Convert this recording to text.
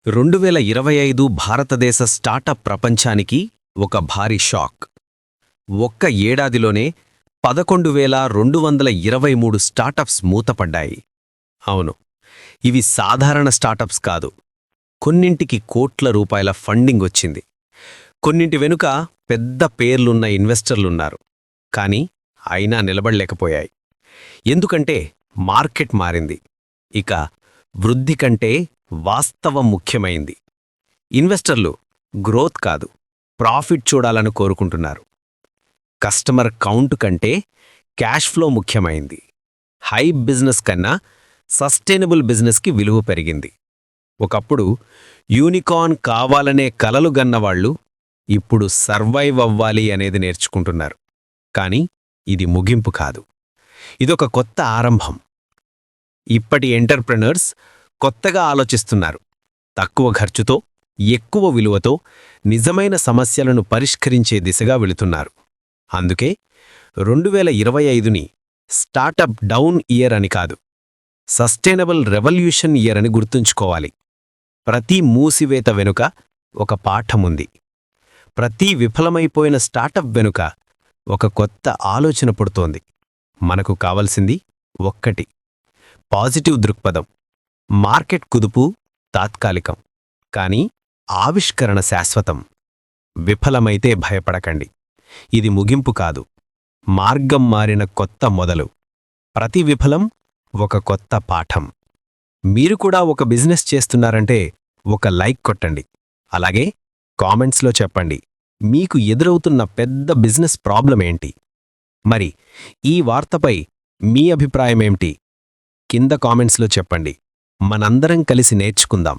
2025 భారతదేశ స్టార్టప్ ప్రపంచానికి ఒక భారీ షాక్. ఒక్క ఏడాదిలోనే 11,223 స్టార్టప్స్ మూతపడ్డాయి. అవును, ఇవి సాధారణ స్టార్టప్స్ కాదు. కొన్నింటికి కోట్ల రూపాయల ఫండింగ్ వచ్చింది. కొన్నింటి వెనుక పెద్ద పేర్లున్న ఇన్వెస్టర్లున్నారు. కానీ అయినా నిలబడలేకపోయాయి. ఎందుకంటే మార్కెట్ మారింది. ఇక వృద్ధి కంటే వాస్తవం ముఖ్యమైంది. ఇన్వెస్టర్లు గ్రోత్ కాదు, ప్రాఫిట్ చూడాలని కోరుకుంటున్నారు. కస్టమర్ కౌంట్ కంటే క్యాష్ ఫ్లో ముఖ్యమైంది. హై బిజినెస్ కన్నా సస్టైనబుల్ బిజినెస్కి విలువ పెరిగింది. ఒకప్పుడు యూనికార్న్ కావాలనే కలలు గన్నవాళ్లు ఇప్పుడు సర్వైవ్ అవ్వాలి అనేది నేర్చుకుంటున్నారు. కానీ ఇది ముగింపు కాదు, ఇదొక కొత్త ఆరంభం. ఇప్పటి ఎంటర్ప్రెనర్స్ కొత్తగా ఆలోచిస్తున్నారు. తక్కువ ఖర్చుతో, ఎక్కువ విలువతో నిజమైన సమస్యలను పరిష్కరించే దిశగా వెళుతున్నారు. అందుకే 2025ని స్టార్టప్ డౌన్ ఇయర్ అని కాదు, సస్టైనబుల్ రెవల్యూషన్ ఇయర్ అని గుర్తుంచుకోవాలి. ప్రతి మూసివేత వెనుక ఒక పాఠముంది. ప్రతి విఫలమైపోయిన స్టార్టప్ వెనుక ఒక కొత్త ఆలోచన పుడుతోంది. మనకు కావలసింది ఒక్కటి: పాజిటివ్ దృక్పథం. మార్కెట్ కుదుపు తాత్కాలికం, కానీ ఆవిష్కరణ శాశ్వతం. విఫలమైతే భయపడకండి, ఇది ముగింపు కాదు, మార్గం మారిన కొత్త మొదలు. ప్రతి విఫలం ఒక కొత్త పాఠం. మీరు కూడా ఒక బిజినెస్ చేస్తున్నారంటే ఒక లైక్ కొట్టండి. అలాగే కామెంట్స్లో చెప్పండి, మీకు ఎదురవుతున్న పెద్ద బిజినెస్ ప్రాబ్లం ఏంటి? మరి ఈ వార్తపై మీ అభిప్రాయమేంటి? కింద కామెంట్స్లో చెప్పండి. మనందరం కలిసి నేర్చుకుందాం.